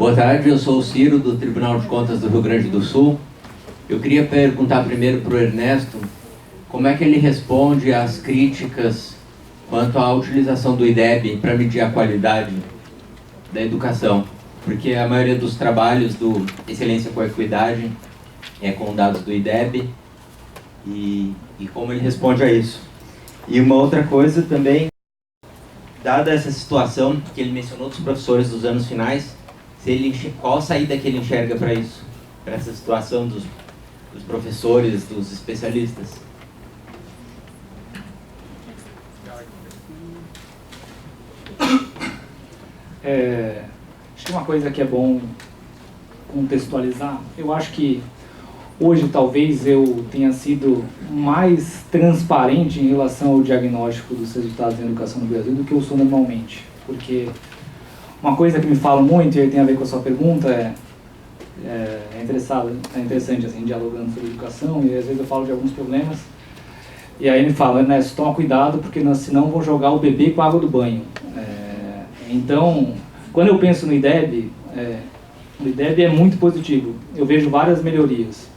Boa tarde, eu sou o Ciro, do Tribunal de Contas do Rio Grande do Sul. Eu queria perguntar primeiro para o Ernesto como é que ele responde às críticas quanto à utilização do IDEB para medir a qualidade da educação, porque a maioria dos trabalhos do Excelência com Equidade é com dados do IDEB, e como ele responde a isso. E uma outra coisa também, dada essa situação que ele mencionou dos professores dos anos finais, qual a saída que ele enxerga para isso, para essa situação dos professores, dos especialistas? Acho que uma coisa que é bom contextualizar, eu acho que hoje talvez eu tenha sido mais transparente em relação ao diagnóstico dos resultados da educação no Brasil do que eu sou normalmente, porque uma coisa que me falam muito, e tem a ver com a sua pergunta, é interessante assim, dialogando sobre educação, e às vezes eu falo de alguns problemas, e aí me falam, Ernesto, toma cuidado, porque senão vão jogar o bebê com a água do banho. Então, quando eu penso no IDEB, o IDEB é muito positivo, eu vejo várias melhorias,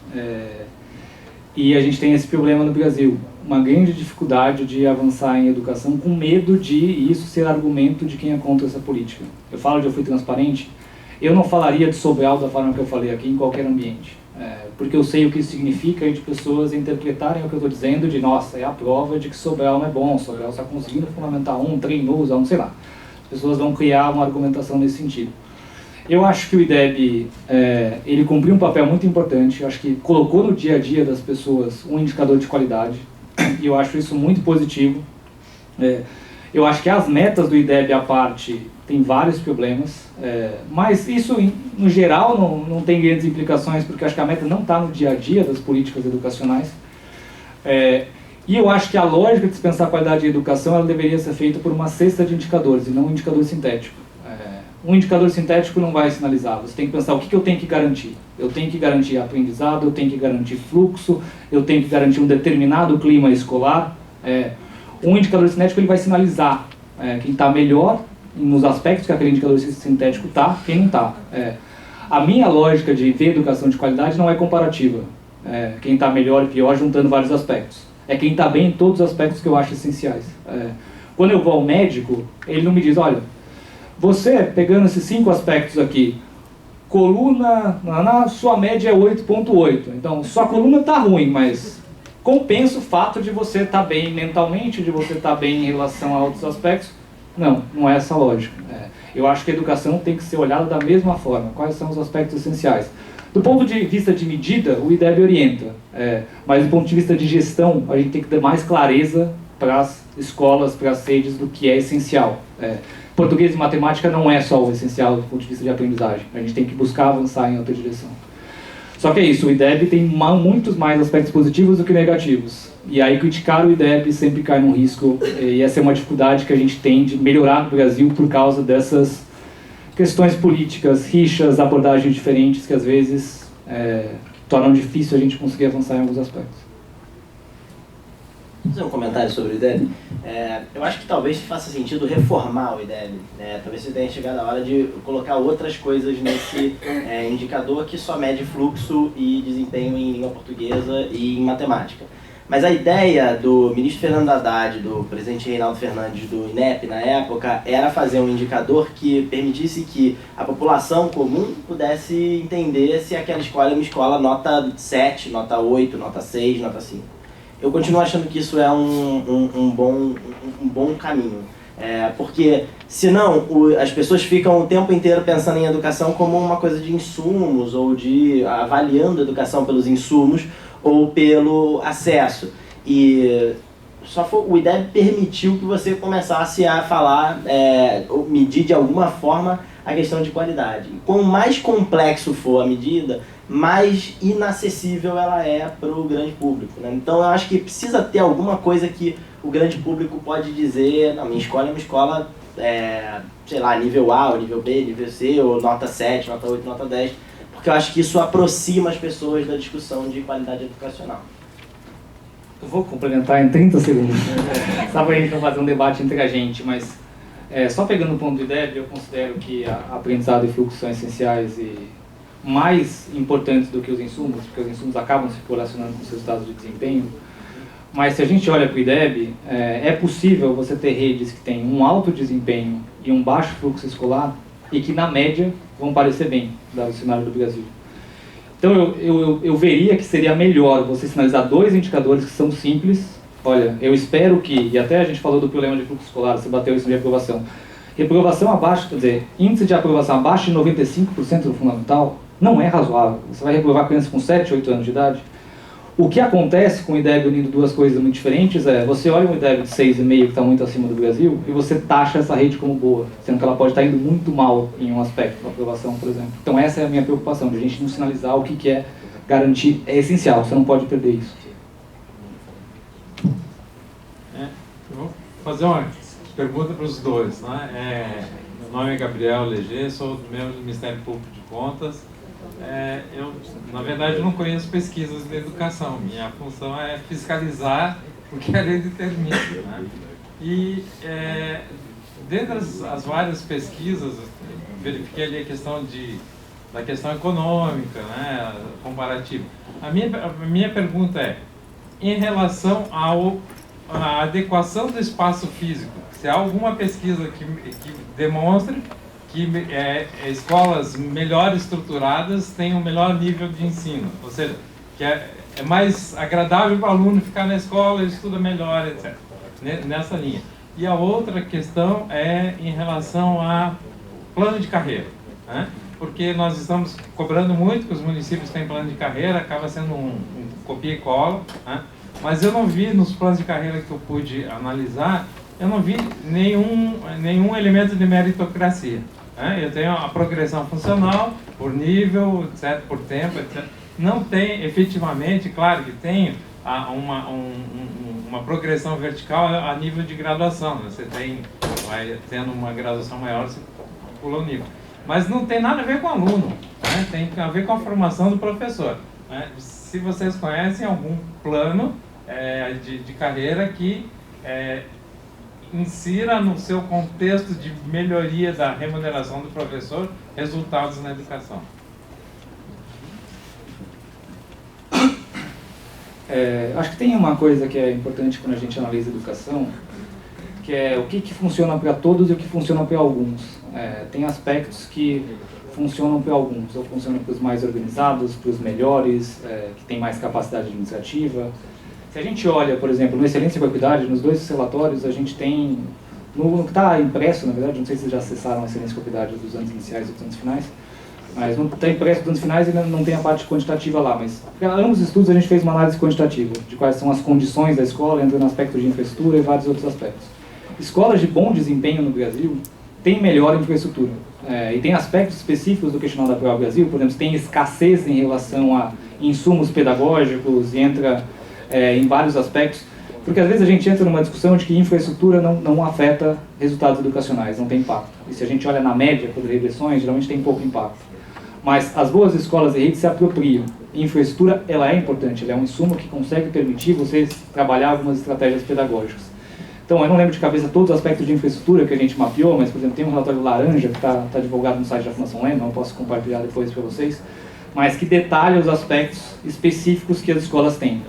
e a gente tem esse problema no Brasil, uma grande dificuldade de avançar em educação com medo de isso ser argumento de quem é contra essa política. Eu falo de eu fui transparente, eu não falaria de Sobral da forma que eu falei aqui em qualquer ambiente, porque eu sei o que isso significa de pessoas interpretarem o que eu estou dizendo de, nossa, é a prova de que Sobral não é bom, Sobral está conseguindo fundamentar treinou, usar sei lá. As pessoas vão criar uma argumentação nesse sentido. Eu acho que o IDEB, ele cumpriu um papel muito importante, eu acho que colocou no dia a dia das pessoas um indicador de qualidade, e eu acho isso muito positivo. Eu acho que as metas do IDEB à parte tem vários problemas, mas isso, no geral, não tem grandes implicações, porque eu acho que a meta não está no dia a dia das políticas educacionais. E eu acho que a lógica de se pensar a qualidade de educação ela deveria ser feita por uma cesta de indicadores, e não um indicador sintético. Um indicador sintético não vai sinalizar, você tem que pensar o que eu tenho que garantir. Eu tenho que garantir aprendizado, eu tenho que garantir fluxo, eu tenho que garantir um determinado clima escolar. Um indicador sintético ele vai sinalizar quem está melhor nos aspectos que aquele indicador sintético está, quem não está. A minha lógica de ver educação de qualidade não é comparativa. Quem está melhor e pior juntando vários aspectos. É quem está bem em todos os aspectos que eu acho essenciais. Quando eu vou ao médico, ele não me diz, olha, você, pegando esses 5 aspectos aqui, coluna, sua média é 8.8, então sua coluna está ruim, mas compensa o fato de você estar bem mentalmente, de você estar bem em relação a outros aspectos. Não é essa a lógica. Eu acho que a educação tem que ser olhada da mesma forma, quais são os aspectos essenciais. Do ponto de vista de medida, o IDEB orienta, mas do ponto de vista de gestão, a gente tem que ter mais clareza para as escolas, para as redes, do que é essencial. Português e matemática não é só o essencial do ponto de vista de aprendizagem. A gente tem que buscar avançar em outra direção. Só que é isso, o IDEB tem muitos mais aspectos positivos do que negativos. E aí criticar o IDEB sempre cai num risco, e essa é uma dificuldade que a gente tem de melhorar no Brasil por causa dessas questões políticas, rixas, abordagens diferentes que às vezes tornam difícil a gente conseguir avançar em alguns aspectos. Vou fazer um comentário sobre o IDEB. Eu acho que talvez faça sentido reformar o IDEB. Talvez você tenha chegado a hora de colocar outras coisas nesse indicador que só mede fluxo e desempenho em língua portuguesa e em matemática. Mas a ideia do ministro Fernando Haddad, do presidente Reinaldo Fernandes, do INEP na época, era fazer um indicador que permitisse que a população comum pudesse entender se aquela escola é uma escola nota 7, nota 8, nota 6, nota 5. Eu continuo achando que isso é um bom caminho, porque senão as pessoas ficam o tempo inteiro pensando em educação como uma coisa de insumos, ou avaliando a educação pelos insumos ou pelo acesso. E o IDEB permitiu que você começasse a falar, ou medir de alguma forma a questão de qualidade. E quanto mais complexo for a medida, mais inacessível ela é para o grande público, Então eu acho que precisa ter alguma coisa que o grande público pode dizer, não, minha escola é uma escola, sei lá, nível A, ou nível B, nível C, ou nota 7, nota 8, nota 10, porque eu acho que isso aproxima as pessoas da discussão de qualidade educacional. Eu vou complementar em 30 segundos. Só para a gente não fazer um debate entre a gente, mas Só pegando o ponto do IDEB, eu considero que aprendizado e fluxo são essenciais e mais importantes do que os insumos, porque os insumos acabam se correlacionando com os resultados de desempenho. Mas se a gente olha para o IDEB, é possível você ter redes que têm um alto desempenho e um baixo fluxo escolar e que, na média, vão parecer bem, dado o cenário do Brasil. Então, eu veria que seria melhor você sinalizar 2 indicadores que são simples. Olha, eu espero que, e até a gente falou do problema de fluxo escolar, você bateu isso de reprovação. Reprovação abaixo, quer dizer, índice de aprovação abaixo de 95% do fundamental não é razoável. Você vai reprovar crianças com 7, 8 anos de idade. O que acontece com o IDEB unindo 2 coisas muito diferentes você olha um IDEB de 6,5 que está muito acima do Brasil e você taxa essa rede como boa, sendo que ela pode estar indo muito mal em um aspecto da aprovação, por exemplo. Então essa é a minha preocupação, de a gente não sinalizar o que é garantir, é essencial, você não pode perder isso. Eu vou fazer uma pergunta para os dois, né? Meu nome é Gabriel Leger, sou do Ministério Público de Contas. Eu, na verdade, não conheço pesquisas de educação. Minha função é fiscalizar o que a lei determina, né? E, dentre as várias pesquisas, verifiquei ali a questão da questão econômica, né? Comparativa. A minha pergunta é, em relação à adequação do espaço físico, se há alguma pesquisa que demonstre que escolas melhor estruturadas têm um melhor nível de ensino, ou seja, que é mais agradável para o aluno ficar na escola, ele estuda melhor, etc. Nessa linha. E a outra questão é em relação a plano de carreira, né? Porque nós estamos cobrando muito que os municípios têm plano de carreira, acaba sendo um copia e cola, né? Mas eu não vi nos planos de carreira que eu pude analisar, eu não vi nenhum elemento de meritocracia. Eu tenho a progressão funcional, por nível, etc., por tempo, etc. Não tem, efetivamente, claro que tem uma progressão vertical a nível de graduação. Você vai tendo uma graduação maior, você pula o nível. Mas não tem nada a ver com o aluno, né? Tem a ver com a formação do professor, né? Se vocês conhecem algum plano de carreira que insira no seu contexto de melhoria da remuneração do professor resultados na educação. Acho que tem uma coisa que é importante quando a gente analisa a educação, que é o que funciona para todos e o que funciona para alguns. Tem aspectos que funcionam para alguns, ou funcionam para os mais organizados, para os melhores, que têm mais capacidade administrativa. Se a gente olha, por exemplo, no Excelência e Equidade, nos 2 relatórios, a gente tem, no que está impresso, na verdade, não sei se vocês já acessaram a Excelência e Equidade dos anos iniciais e dos anos finais, mas não está impresso dos anos finais e não tem a parte quantitativa lá, mas para ambos os estudos a gente fez uma análise quantitativa, de quais são as condições da escola, entrando no aspecto de infraestrutura e vários outros aspectos. Escolas de bom desempenho no Brasil têm melhor infraestrutura, e tem aspectos específicos do questionário da Prova Brasil, por exemplo, tem escassez em relação a insumos pedagógicos e entra em vários aspectos, porque às vezes a gente entra numa discussão de que infraestrutura não afeta resultados educacionais, não tem impacto. E se a gente olha na média, por regressões, geralmente tem pouco impacto. Mas as boas escolas e redes se apropriam. Infraestrutura, ela é importante, ela é um insumo que consegue permitir você trabalhar algumas estratégias pedagógicas. Então, eu não lembro de cabeça todos os aspectos de infraestrutura que a gente mapeou, mas, por exemplo, tem um relatório laranja que está divulgado no site da Fundação Lehman, eu posso compartilhar depois para vocês, mas que detalha os aspectos específicos que as escolas têm,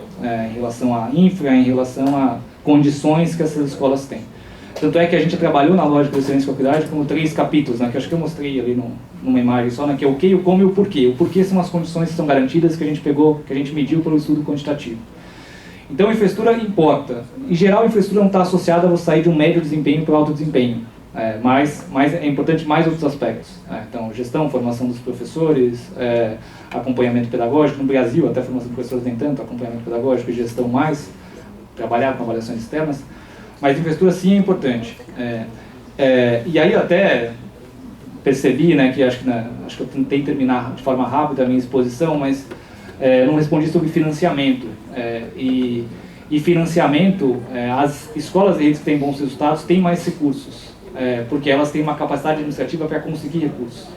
em relação à infra, em relação a condições que essas escolas têm. Tanto é que a gente trabalhou na lógica da excelência e equidade como 3 capítulos, né, que acho que eu mostrei ali numa imagem só, né, que é o que, o como e o porquê. O porquê são as condições que são garantidas, que a gente mediu pelo estudo quantitativo. Então, a infraestrutura importa. Em geral, a infraestrutura não está associada a você sair de um médio desempenho para o alto desempenho. Mas é importante mais outros aspectos. Então, gestão, formação dos professores, acompanhamento pedagógico. No Brasil, até formação dos professores nem tanto, acompanhamento pedagógico e gestão mais, trabalhar com avaliações externas. Mas infraestrutura sim é importante. E aí eu até percebi, né, que acho que eu tentei terminar de forma rápida a minha exposição, mas não respondi sobre financiamento. E financiamento, as escolas e redes que têm bons resultados têm mais recursos, porque elas têm uma capacidade administrativa para conseguir recursos.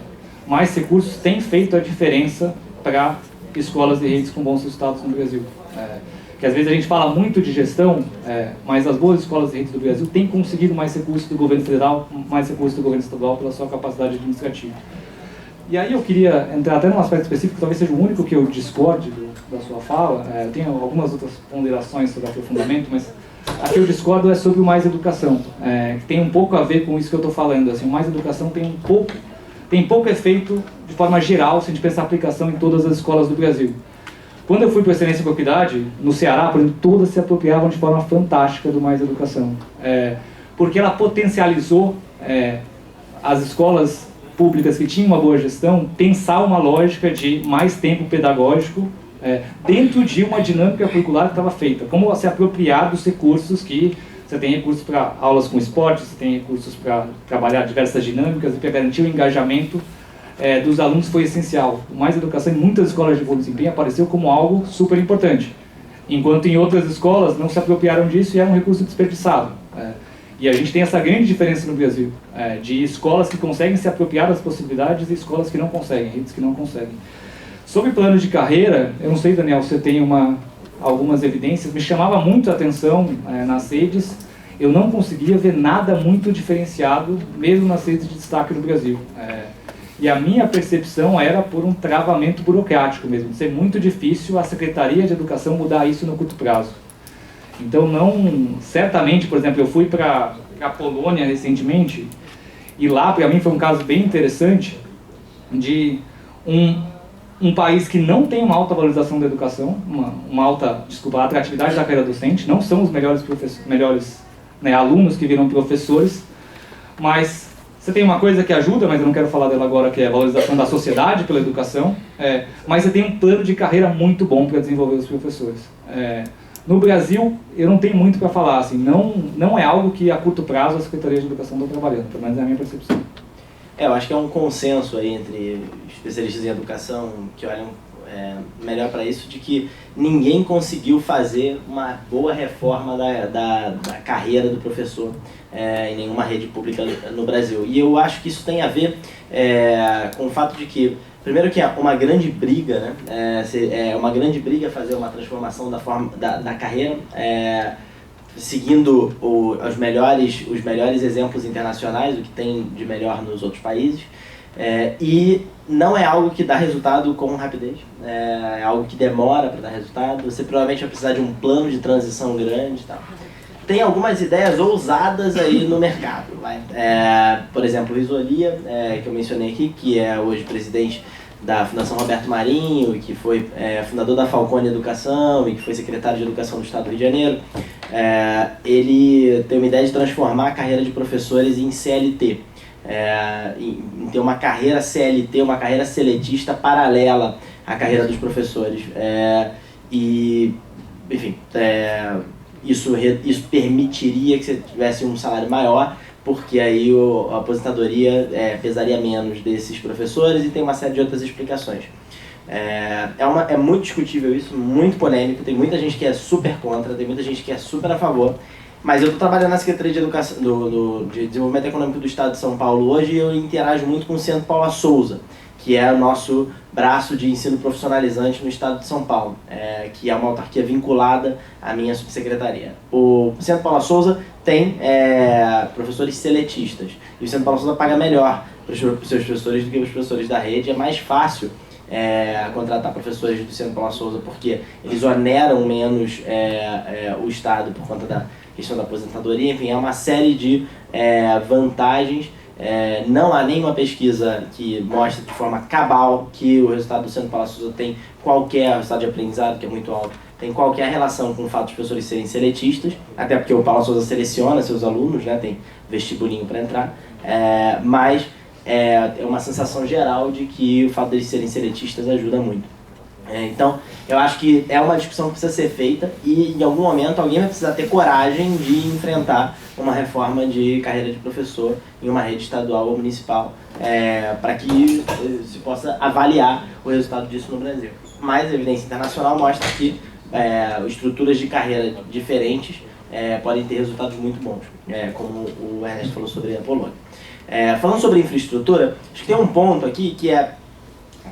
Mais recursos têm feito a diferença para escolas e redes com bons resultados no Brasil. que às vezes a gente fala muito de gestão, mas as boas escolas de rede do Brasil têm conseguido mais recursos do governo federal, mais recursos do governo estadual pela sua capacidade administrativa. E aí eu queria entrar até num aspecto específico, que talvez seja o único que eu discorde da sua fala. Eu tenho algumas outras ponderações sobre aprofundamento, mas a que eu discordo é sobre o Mais Educação, que tem um pouco a ver com isso que eu estou falando. Assim, o Mais Educação tem pouco efeito de forma geral, se a gente pensar a aplicação em todas as escolas do Brasil. Quando eu fui para a Excelência em Propriedade, no Ceará, por exemplo, todas se apropriavam de forma fantástica do Mais Educação, porque ela potencializou as escolas públicas que tinham uma boa gestão, pensar uma lógica de mais tempo pedagógico dentro de uma dinâmica curricular que estava feita. Como se apropriar dos recursos que você tem recursos para aulas com esporte, você tem recursos para trabalhar diversas dinâmicas e para garantir o engajamento dos alunos foi essencial. O Mais Educação em muitas escolas de bom desempenho apareceu como algo super importante, enquanto em outras escolas não se apropriaram disso e era um recurso desperdiçado. E a gente tem essa grande diferença no Brasil, de escolas que conseguem se apropriar das possibilidades e escolas que não conseguem, redes que não conseguem. Sobre plano de carreira, eu não sei, Daniel, você tem algumas evidências, me chamava muito a atenção nas redes, eu não conseguia ver nada muito diferenciado, mesmo nas redes de destaque no Brasil. E a minha percepção era por um travamento burocrático mesmo, de ser muito difícil a Secretaria de Educação mudar isso no curto prazo. Então, certamente, por exemplo, eu fui para a Polônia recentemente, e lá, para mim, foi um caso bem interessante de um país que não tem uma alta valorização da educação, uma alta, atratividade da carreira docente, não são os melhores alunos que viram professores, mas você tem uma coisa que ajuda, mas eu não quero falar dela agora, que é a valorização da sociedade pela educação, mas você tem um plano de carreira muito bom para desenvolver os professores. No Brasil, eu não tenho muito para falar, assim, não é algo que a curto prazo a Secretaria de Educação está trabalhando, pelo menos é a minha percepção. Eu acho que é um consenso aí entre especialistas em educação que olham melhor para isso, de que ninguém conseguiu fazer uma boa reforma da carreira do professor em nenhuma rede pública no Brasil. E eu acho que isso tem a ver com o fato de que, primeiro, que é uma grande briga, né? É uma grande briga fazer uma transformação da carreira, seguindo os melhores exemplos internacionais, o que tem de melhor nos outros países, e não é algo que dá resultado com rapidez, é algo que demora para dar resultado. Você provavelmente vai precisar de um plano de transição grande e tal. Tem algumas ideias ousadas aí no mercado. Por exemplo, o Risolia, que eu mencionei aqui, que é hoje presidente da Fundação Roberto Marinho, e que foi fundador da Falcone Educação e que foi secretário de Educação do Estado do Rio de Janeiro, ele tem uma ideia de transformar a carreira de professores em CLT, em ter uma carreira CLT, uma carreira seletista paralela à carreira dos professores. Isso permitiria que você tivesse um salário maior, porque aí a aposentadoria pesaria menos desses professores, e tem uma série de outras explicações. É muito discutível isso, muito polêmico, tem muita gente que é super contra, tem muita gente que é super a favor, mas eu estou trabalhando na Secretaria de Educação, de Desenvolvimento Econômico do Estado de São Paulo hoje, e eu interajo muito com o Centro Paula Souza, que é o nosso braço de ensino profissionalizante no Estado de São Paulo, que é uma autarquia vinculada à minha subsecretaria. O Centro Paula Souza tem professores seletistas, e o Centro Paula Souza paga melhor para os seus professores do que os professores da rede. É mais fácil contratar professores do Centro Paula Souza, porque eles oneram menos o Estado por conta da questão da aposentadoria. Enfim, é uma série de vantagens. Não há nenhuma pesquisa que mostre de forma cabal que o resultado do Centro Paula Souza tem qualquer resultado de aprendizado, que é muito alto, tem qualquer relação com o fato dos professores serem seletistas, até porque o Paula Souza seleciona seus alunos, né, tem vestibulinho para entrar, mas é uma sensação geral de que o fato deles serem seletistas ajuda muito. Então, eu acho que é uma discussão que precisa ser feita, e em algum momento alguém vai precisar ter coragem de enfrentar uma reforma de carreira de professor em uma rede estadual ou municipal, para que se possa avaliar o resultado disso no Brasil. Mas a evidência internacional mostra que estruturas de carreira diferentes podem ter resultados muito bons, como o Ernesto falou sobre a Polônia. Falando sobre infraestrutura, acho que tem um ponto aqui que a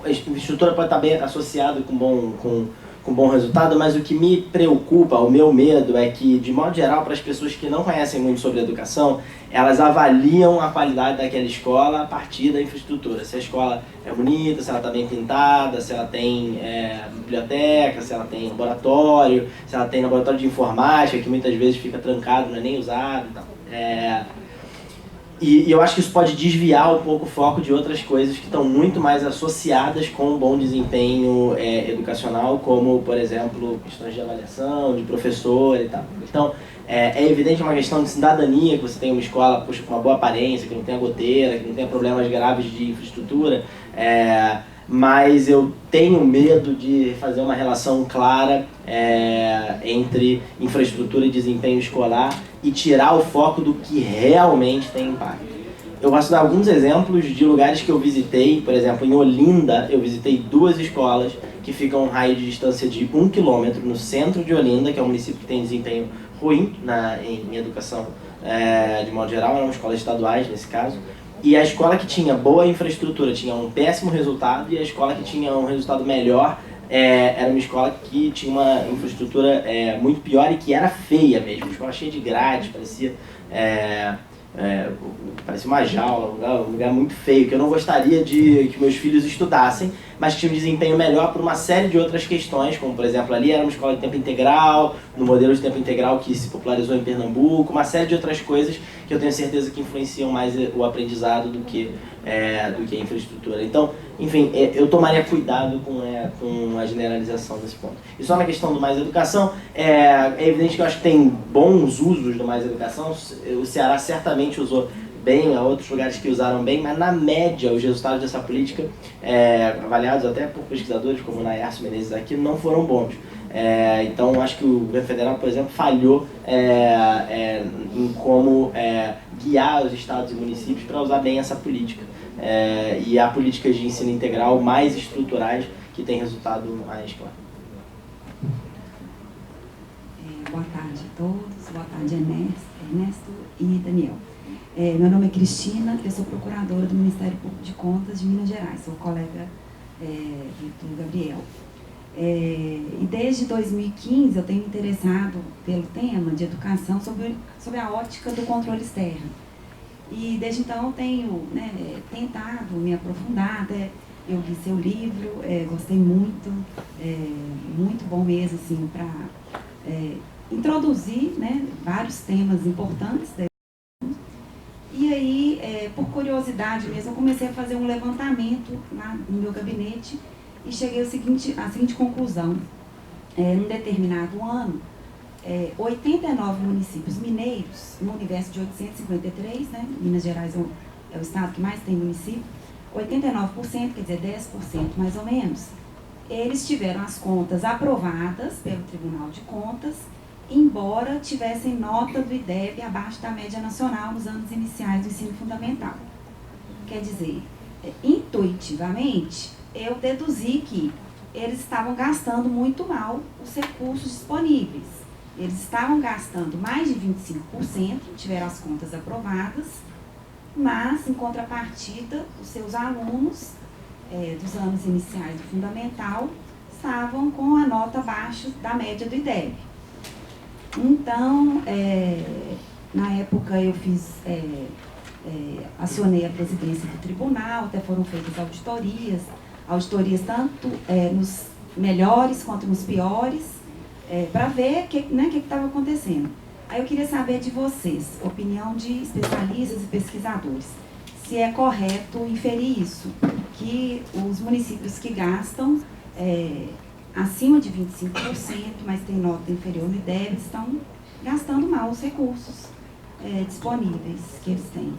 infraestrutura pode estar bem associada com com bom resultado, mas o que me preocupa, o meu medo é que, de modo geral, para as pessoas que não conhecem muito sobre educação, elas avaliam a qualidade daquela escola a partir da infraestrutura. Se a escola é bonita, se ela está bem pintada, se ela tem biblioteca, se ela tem laboratório, se ela tem laboratório de informática, que muitas vezes fica trancado, não é nem usado e tal. E eu acho que isso pode desviar um pouco o foco de outras coisas que estão muito mais associadas com um bom desempenho educacional, como, por exemplo, questões de avaliação, de professor e tal. Então, é evidente uma questão de cidadania, que você tem uma escola com uma boa aparência, que não tenha goteira, que não tenha problemas graves de infraestrutura, mas eu tenho medo de fazer uma relação clara entre infraestrutura e desempenho escolar e tirar o foco do que realmente tem impacto. Eu posso dar alguns exemplos de lugares que eu visitei. Por exemplo, em Olinda, eu visitei 2 escolas que ficam a um raio de distância de 1 km no centro de Olinda, que é um município que tem desempenho ruim em educação de modo geral, eram escolas estaduais nesse caso. E a escola que tinha boa infraestrutura tinha um péssimo resultado, e a escola que tinha um resultado melhor era uma escola que tinha uma infraestrutura muito pior e que era feia mesmo. Uma escola cheia de grades, parecia uma jaula, um lugar muito feio, que eu não gostaria de que meus filhos estudassem, mas que tinha um desempenho melhor por uma série de outras questões, como, por exemplo, ali era uma escola de tempo integral, no modelo de tempo integral que se popularizou em Pernambuco, uma série de outras coisas que eu tenho certeza que influenciam mais o aprendizado do que a infraestrutura. Então, enfim, eu tomaria cuidado com a generalização desse ponto. E só na questão do Mais Educação, é evidente que eu acho que tem bons usos do Mais Educação. O Ceará certamente usou bem, há outros lugares que usaram bem, mas na média os resultados dessa política, avaliados até por pesquisadores como o Nayarcio Menezes aqui, não foram bons. Então acho que o governo federal, por exemplo, falhou em como guiar os estados e municípios para usar bem essa política. E há políticas de ensino integral mais estruturais que têm resultado mais claro. Boa tarde a todos, boa tarde Ernesto e Daniel. Meu nome é Cristina, eu sou procuradora do Ministério Público de Contas de Minas Gerais, sou colega do Gabriel. E desde 2015 eu tenho me interessado pelo tema de educação sobre a ótica do controle externo. E desde então eu tenho tentado me aprofundar, eu li seu livro, gostei muito, muito bom mesmo assim, para introduzir vários temas importantes. E aí, por curiosidade mesmo, eu comecei a fazer um levantamento lá no meu gabinete e cheguei à seguinte conclusão. Num determinado ano, 89 municípios mineiros, no universo de 853, Minas Gerais é o estado que mais tem município, 89%, quer dizer, 10% mais ou menos, eles tiveram as contas aprovadas pelo Tribunal de Contas, embora tivessem nota do IDEB abaixo da média nacional nos anos iniciais do ensino fundamental. Quer dizer, intuitivamente, eu deduzi que eles estavam gastando muito mal os recursos disponíveis. Eles estavam gastando mais de 25%, tiveram as contas aprovadas, mas, em contrapartida, os seus alunos dos anos iniciais do fundamental estavam com a nota abaixo da média do IDEB. Então, na época eu acionei a presidência do tribunal, até foram feitas auditorias tanto nos melhores quanto nos piores, para ver o que estava acontecendo. Aí eu queria saber de vocês, opinião de especialistas e pesquisadores, se é correto inferir isso, que os municípios que gastam acima de 25%, mas tem nota inferior no IDEB, estão gastando mal os recursos disponíveis que eles têm.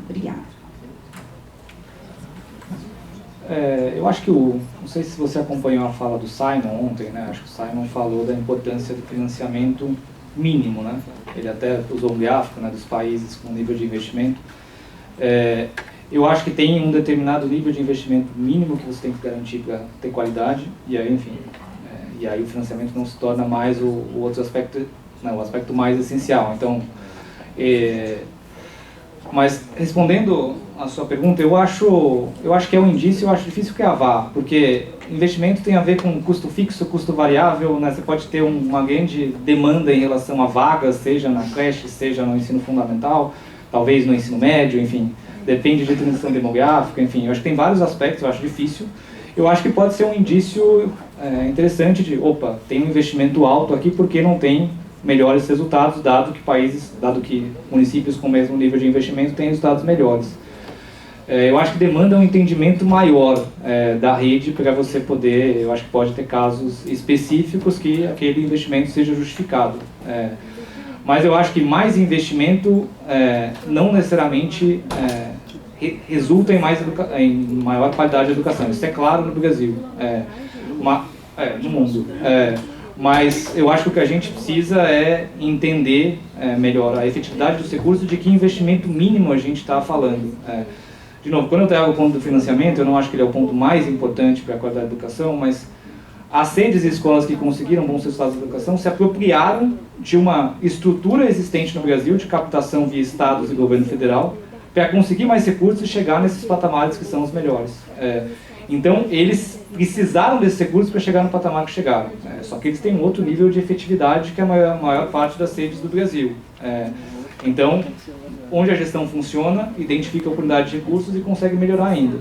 Obrigada. Eu acho que não sei se você acompanhou a fala do Simon ontem, acho que o Simon falou da importância do financiamento mínimo, Ele até usou um gráfico dos países com nível de investimento. Eu acho que tem um determinado nível de investimento mínimo que você tem que garantir para ter qualidade, e aí, enfim, e aí o financiamento não se torna mais o outro aspecto, o aspecto mais essencial. Então, mas respondendo a sua pergunta, eu acho que é um indício, eu acho difícil cravar, porque investimento tem a ver com custo fixo, custo variável, né? Você pode ter uma grande demanda em relação a vagas, seja na creche, seja no ensino fundamental, talvez no ensino médio, enfim, depende de transição demográfica, enfim, eu acho que tem vários aspectos, eu acho difícil. Eu acho que pode ser um indício interessante de, opa, tem um investimento alto aqui porque não tem melhores resultados, dado que municípios com o mesmo nível de investimento têm resultados melhores. Eu acho que demanda um entendimento maior da rede para você poder, eu acho que pode ter casos específicos que aquele investimento seja justificado. Mas eu acho que mais investimento não necessariamente resulta em maior qualidade de educação. Isso é claro no Brasil, no mundo. Mas eu acho que o que a gente precisa é entender melhor a efetividade dos recursos e de que investimento mínimo a gente está falando. De novo, quando eu trago o ponto do financiamento, eu não acho que ele é o ponto mais importante para a qualidade da educação, mas as redes e escolas que conseguiram bons resultados da educação se apropriaram de uma estrutura existente no Brasil de captação via estados e governo federal para conseguir mais recursos e chegar nesses patamares que são os melhores. Então, eles precisaram desses recursos para chegar no patamar que chegaram. Só que eles têm um outro nível de efetividade que a maior parte das redes do Brasil. Então, onde a gestão funciona, identifica a oportunidade de recursos e consegue melhorar ainda.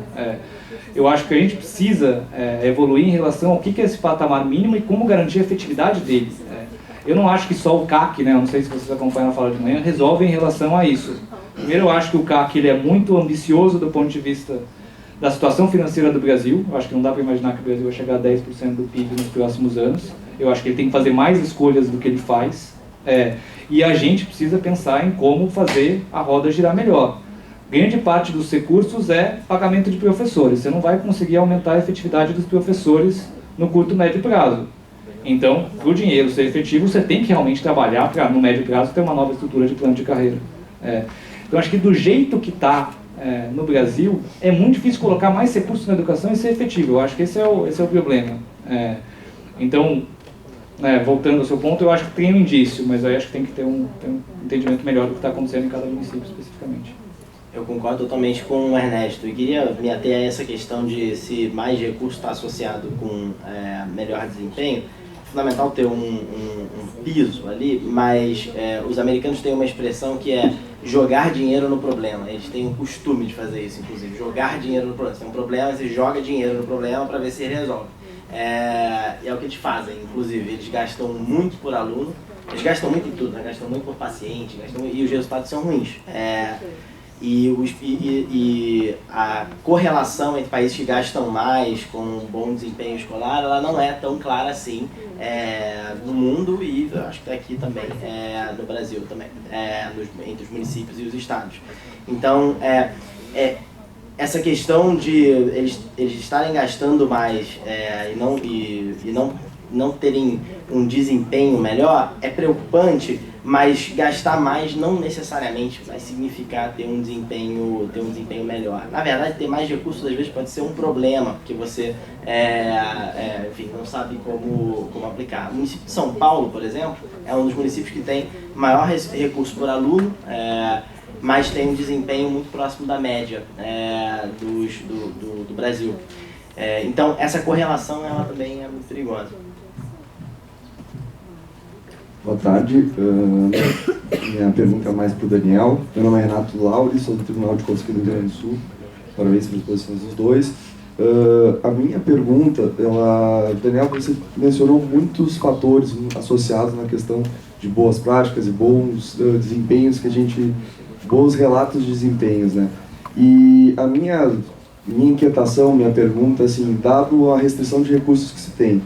Eu acho que a gente precisa evoluir em relação ao que é esse patamar mínimo e como garantir a efetividade dele. Eu não acho que só o CAC, né, eu não sei se vocês acompanham a fala de manhã, resolve em relação a isso. Primeiro, eu acho que o CAC ele é muito ambicioso do ponto de vista da situação financeira do Brasil. Eu acho que não dá para imaginar que o Brasil vai chegar a 10% do PIB nos próximos anos. Eu acho que ele tem que fazer mais escolhas do que ele faz. E a gente precisa pensar em como fazer a roda girar melhor. Grande parte dos recursos é pagamento de professores. Você não vai conseguir aumentar a efetividade dos professores no curto e médio prazo. Então, para o dinheiro ser efetivo, você tem que realmente trabalhar para, no médio prazo, ter uma nova estrutura de plano de carreira. Então, acho que do jeito que está no Brasil, é muito difícil colocar mais recursos na educação e ser efetivo. Eu acho que esse é o problema. Então, voltando ao seu ponto, eu acho que tem um indício, mas aí acho que tem que ter um entendimento melhor do que está acontecendo em cada município especificamente. Eu concordo totalmente com o Ernesto e queria me ater a essa questão de se mais recurso está associado com melhor desempenho. É fundamental ter um piso ali, mas os americanos têm uma expressão que é jogar dinheiro no problema. Eles têm o costume de fazer isso, inclusive, jogar dinheiro no problema. Se tem um problema, você joga dinheiro no problema para ver se ele resolve. E é o que eles fazem, inclusive, eles gastam muito por aluno, eles gastam muito em tudo, né? Gastam muito por paciente, e os resultados são ruins. E a correlação entre países que gastam mais com um bom desempenho escolar, ela não é tão clara assim no mundo e acho que aqui também, no Brasil também, entre os municípios e os estados. Então, essa questão de eles estarem gastando mais e não terem um desempenho melhor é preocupante, mas gastar mais não necessariamente vai significar ter um desempenho melhor. Na verdade, ter mais recursos às vezes pode ser um problema, porque você enfim, não sabe como aplicar. O município de São Paulo, por exemplo, é um dos municípios que tem maior recurso por aluno, mas tem um desempenho muito próximo da média do Brasil. Então, essa correlação ela também é muito perigosa. Boa tarde, minha pergunta é mais para o Daniel. Meu nome é Renato Lauri, sou do Tribunal de Contas aqui do Rio Grande do Sul. Parabéns pelas posições dos dois. A minha pergunta, Daniel, você mencionou muitos fatores associados na questão de boas práticas e bons desempenhos bons relatos de desempenhos, né? E a minha inquietação, minha pergunta, assim, dado a restrição de recursos que se tem,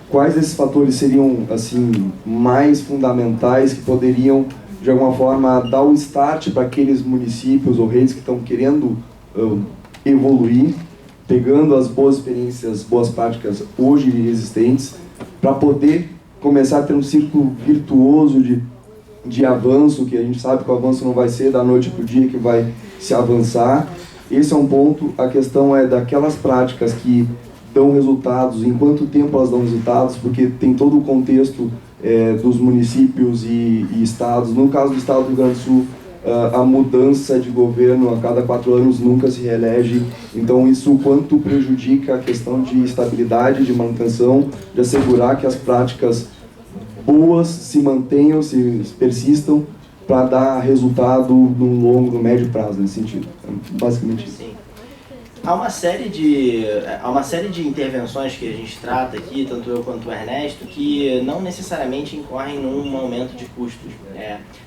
quais desses fatores seriam, assim, mais fundamentais que poderiam, de alguma forma, dar o start para aqueles municípios ou redes que estão querendo evoluir, pegando as boas experiências, boas práticas hoje existentes, para poder começar a ter um círculo virtuoso de avanço, que a gente sabe que o avanço não vai ser da noite para o dia que vai se avançar. Esse é um ponto. A questão é daquelas práticas que dão resultados, em quanto tempo elas dão resultados, porque tem todo o contexto dos municípios e estados. No caso do estado do Rio Grande do Sul, a mudança de governo a cada 4 anos nunca se reelege, então isso quanto prejudica a questão de estabilidade, de manutenção, de assegurar que as práticas boas se mantenham, se persistam, para dar resultado no longo, no médio prazo, nesse sentido. Basicamente isso. Sim. Há uma série de intervenções que a gente trata aqui, tanto eu quanto o Ernesto, que não necessariamente incorrem num aumento de custos.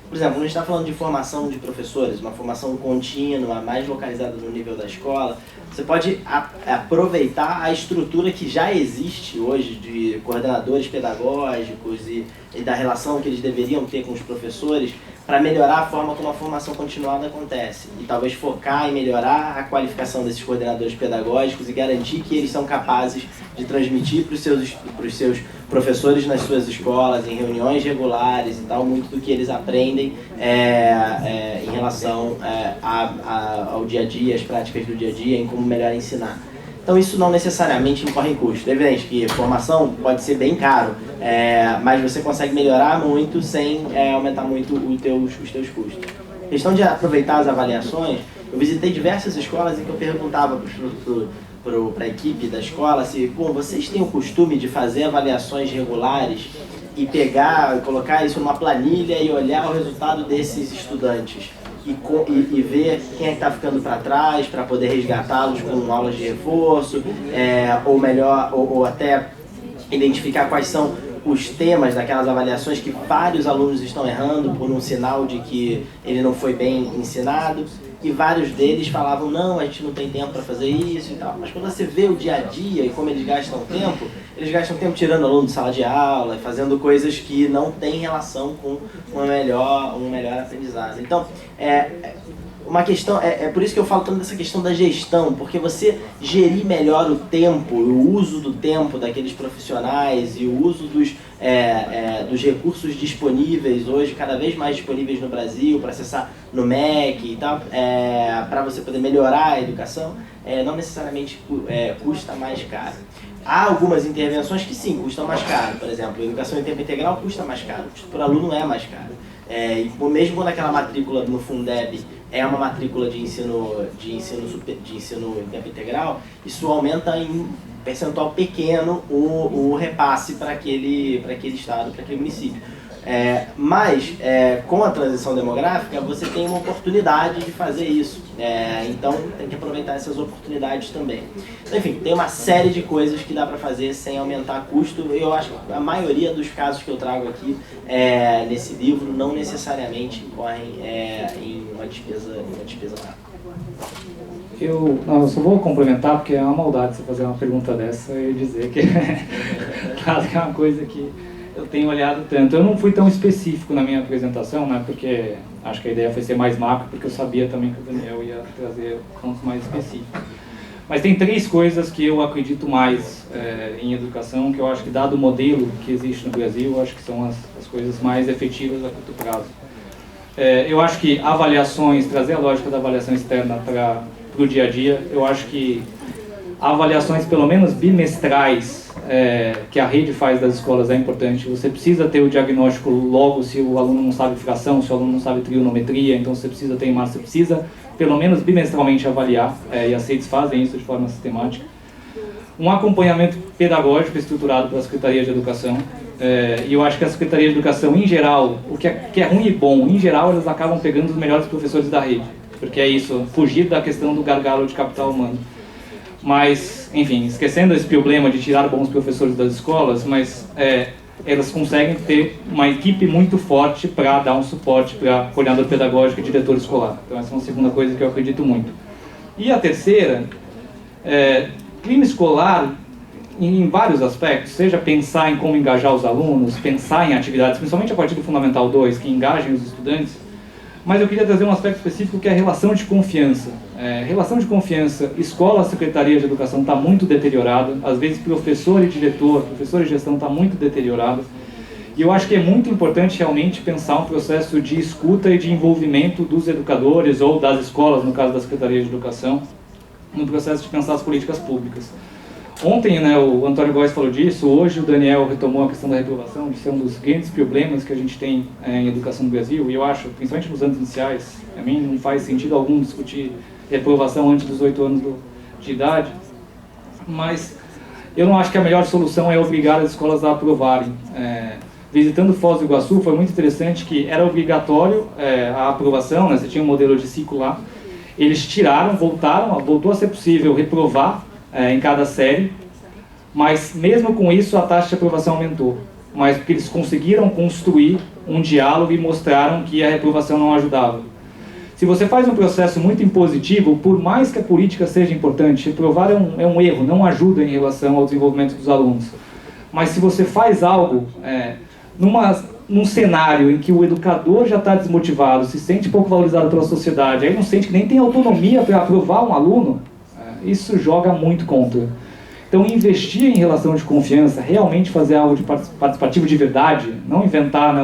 Por exemplo, quando a gente está falando de formação de professores, uma formação contínua, mais localizada no nível da escola, você pode aproveitar a estrutura que já existe hoje de coordenadores pedagógicos e da relação que eles deveriam ter com os professores para melhorar a forma como a formação continuada acontece. E talvez focar em melhorar a qualificação desses coordenadores pedagógicos e garantir que eles são capazes de transmitir para os seus professores nas suas escolas, em reuniões regulares e tal, muito do que eles aprendem em relação ao dia a dia, as práticas do dia a dia, em como melhor ensinar. Então isso não necessariamente incorre em custo. É evidente que formação pode ser bem caro, mas você consegue melhorar muito sem aumentar muito os teus custos. A questão de aproveitar as avaliações, eu visitei diversas escolas em que eu perguntava para a equipe da escola se, vocês têm o costume de fazer avaliações regulares e colocar isso numa planilha e olhar o resultado desses estudantes e ver quem é que está ficando para trás para poder resgatá-los com aulas de reforço, ou até identificar quais são os temas daquelas avaliações que vários alunos estão errando por um sinal de que ele não foi bem ensinado. E vários deles falavam, não, a gente não tem tempo para fazer isso e tal. Mas quando você vê o dia a dia e como eles gastam tempo tirando aluno de sala de aula, fazendo coisas que não têm relação com um melhor aprendizado. Então, uma questão, por isso que eu falo tanto dessa questão da gestão, porque você gerir melhor o tempo, o uso do tempo daqueles profissionais e o uso dos recursos disponíveis hoje, cada vez mais disponíveis no Brasil, para acessar no MEC e tal, para você poder melhorar a educação, não necessariamente custa mais caro. Há algumas intervenções que sim, custam mais caro. Por exemplo, a educação em tempo integral custa mais caro, o custo por aluno é mais caro. E mesmo quando aquela matrícula no Fundeb é uma matrícula de ensino em tempo integral, isso aumenta em percentual pequeno o repasse para aquele estado, para aquele município. Mas com a transição demográfica você tem uma oportunidade de fazer isso, então tem que aproveitar essas oportunidades também. Então, enfim, tem uma série de coisas que dá para fazer sem aumentar custo. Eu acho que a maioria dos casos que eu trago aqui nesse livro não necessariamente incorrem em uma despesa maior. Eu só vou complementar porque é uma maldade você fazer uma pergunta dessa e dizer que é uma coisa que eu tenho olhado tanto. Eu não fui tão específico na minha apresentação, né, porque acho que a ideia foi ser mais macro, porque eu sabia também que o Daniel ia trazer pontos mais específicos. Mas tem 3 coisas que eu acredito mais em educação, que eu acho que, dado o modelo que existe no Brasil, eu acho que são as coisas mais efetivas a curto prazo. Eu acho que avaliações, trazer a lógica da avaliação externa para o dia a dia, eu acho que avaliações pelo menos bimestrais que a rede faz das escolas é importante. Você precisa ter o diagnóstico logo se o aluno não sabe fração, se o aluno não sabe trigonometria, então você precisa ter você precisa pelo menos bimestralmente avaliar, e as redes fazem isso de forma sistemática. Um acompanhamento pedagógico estruturado pela Secretaria de Educação, e eu acho que a Secretaria de Educação, em geral, o que é ruim e bom, em geral eles acabam pegando os melhores professores da rede, porque é isso, fugir da questão do gargalo de capital humano. Mas, enfim, esquecendo esse problema de tirar bons professores das escolas, mas elas conseguem ter uma equipe muito forte para dar um suporte para coordenador pedagógico e diretor escolar. Então essa é uma segunda coisa que eu acredito muito. E a terceira, clima escolar em vários aspectos, seja pensar em como engajar os alunos, pensar em atividades, principalmente a partir do Fundamental 2, que engajem os estudantes. Mas eu queria trazer um aspecto específico que é a relação de confiança. Relação de confiança, escola, secretaria de educação está muito deteriorada, às vezes professor e diretor, professor e gestão está muito deteriorado. E eu acho que é muito importante realmente pensar um processo de escuta e de envolvimento dos educadores ou das escolas, no caso da Secretaria de Educação, no processo de pensar as políticas públicas. Ontem, né, o Antônio Góes falou disso, hoje o Daniel retomou a questão da reprovação, de ser um dos grandes problemas que a gente tem em educação no Brasil, e eu acho, principalmente nos anos iniciais, a mim não faz sentido algum discutir reprovação antes dos 8 anos de idade, mas eu não acho que a melhor solução é obrigar as escolas a aprovarem. Visitando Foz do Iguaçu, foi muito interessante que era obrigatório a aprovação, né, você tinha um modelo de ciclo lá, eles tiraram, voltou a ser possível reprovar em cada série, mas mesmo com isso a taxa de aprovação aumentou, mas porque eles conseguiram construir um diálogo e mostraram que a reprovação não ajudava. Se você faz um processo muito impositivo, por mais que a política seja importante, reprovar é um erro, não ajuda em relação ao desenvolvimento dos alunos. Mas se você faz algo num cenário em que o educador já está desmotivado, se sente pouco valorizado pela sociedade, aí não sente que nem tem autonomia para aprovar um aluno, isso joga muito contra. Então, investir em relação de confiança, realmente fazer algo de participativo de verdade, não inventar,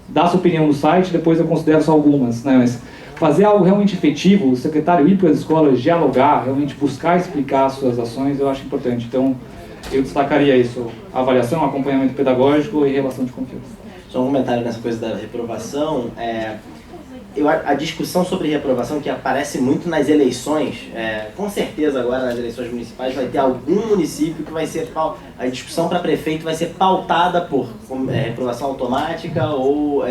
dar sua opinião no site, depois eu considero só algumas, né? Mas fazer algo realmente efetivo, o secretário ir para as escolas, dialogar, realmente buscar explicar as suas ações, eu acho importante. Então, eu destacaria isso, avaliação, acompanhamento pedagógico e relação de confiança. Só um comentário nessa coisa da reprovação. A discussão sobre reprovação que aparece muito nas eleições, com certeza agora nas eleições municipais vai ter algum município que vai ser, a discussão para prefeito vai ser pautada por reprovação automática ou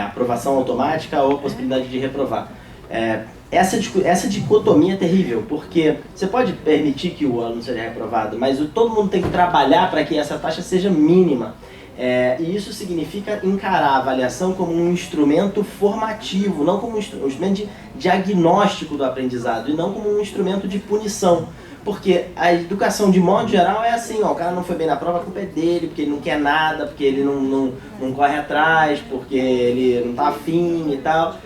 aprovação automática ou possibilidade de reprovar. Essa dicotomia é terrível, porque você pode permitir que o aluno seja reprovado, mas todo mundo tem que trabalhar para que essa taxa seja mínima. E isso significa encarar a avaliação como um instrumento formativo, não como um instrumento de diagnóstico do aprendizado, e não como um instrumento de punição. Porque a educação, de modo geral, é assim, o cara não foi bem na prova, a culpa é dele, porque ele não quer nada, porque ele não corre atrás, porque ele não está afim e tal.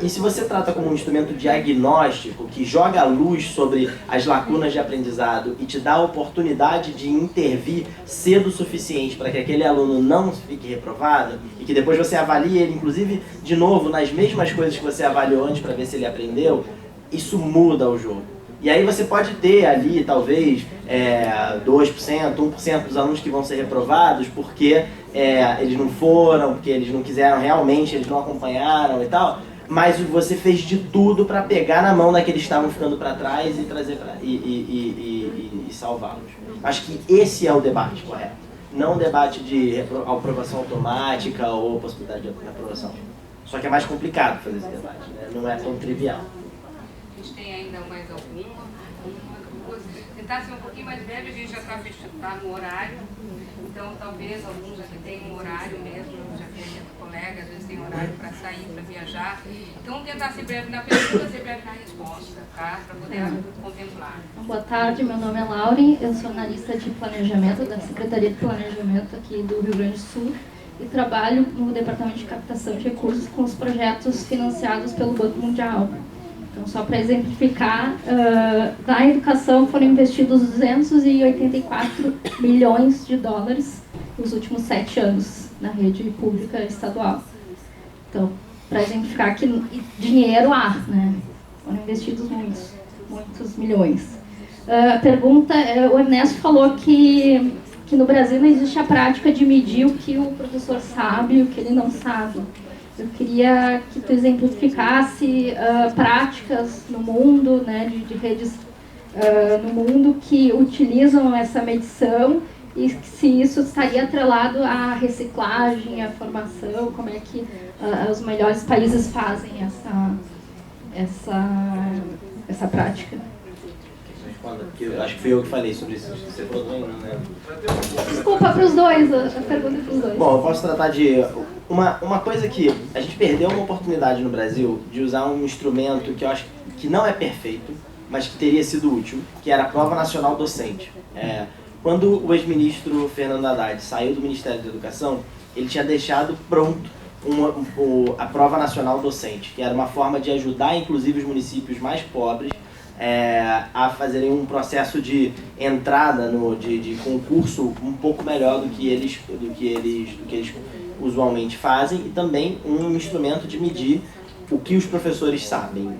E se você trata como um instrumento diagnóstico, que joga a luz sobre as lacunas de aprendizado e te dá a oportunidade de intervir cedo o suficiente para que aquele aluno não fique reprovado, e que depois você avalie ele, inclusive, de novo, nas mesmas coisas que você avaliou antes para ver se ele aprendeu, isso muda o jogo. E aí você pode ter ali, talvez, 2%, 1% dos alunos que vão ser reprovados porque eles não foram, porque eles não quiseram realmente, eles não acompanharam e tal, mas você fez de tudo para pegar na mão daqueles que estavam ficando para trás e trazer e salvá-los. Acho que esse é o debate correto, não o debate de aprovação automática ou possibilidade de aprovação. Só que é mais complicado fazer esse debate, né? Não é tão trivial. A gente tem ainda mais alguma? Tentar ser um pouquinho mais breve, a gente já está no horário, então talvez alguns aqui tenham um horário mesmo, já tem colegas, às vezes tem horário para sair, para viajar. Então vamos tentar ser breve na pergunta, ser breve na resposta, tá? Para poder contemplar. Boa tarde, meu nome é Lauren, eu sou analista de planejamento da Secretaria de Planejamento aqui do Rio Grande do Sul e trabalho no Departamento de Captação de Recursos com os projetos financiados pelo Banco Mundial. Então, só para exemplificar, na educação foram investidos 284 milhões de dólares nos últimos 7 anos na rede pública estadual. Então, para exemplificar que dinheiro há, né? Foram investidos muitos milhões. A pergunta, o Ernesto falou que no Brasil não existe a prática de medir o que o professor sabe e o que ele não sabe. Eu queria que tu exemplificasse práticas no mundo, né, de redes no mundo que utilizam essa medição e se isso estaria atrelado à reciclagem, à formação, como é que os melhores países fazem essa prática. Porque eu acho que fui eu que falei sobre isso, você falou também, né? Desculpa, para os dois, a pergunta é para os dois. Bom, eu posso tratar de uma coisa que a gente perdeu uma oportunidade no Brasil de usar um instrumento que eu acho que não é perfeito, mas que teria sido útil, que era a Prova Nacional Docente. Quando o ex-ministro Fernando Haddad saiu do Ministério da Educação, ele tinha deixado pronto a Prova Nacional Docente, que era uma forma de ajudar, inclusive, os municípios mais pobres a fazerem um processo de entrada de concurso um pouco melhor do que eles usualmente fazem, e também um instrumento de medir o que os professores sabem.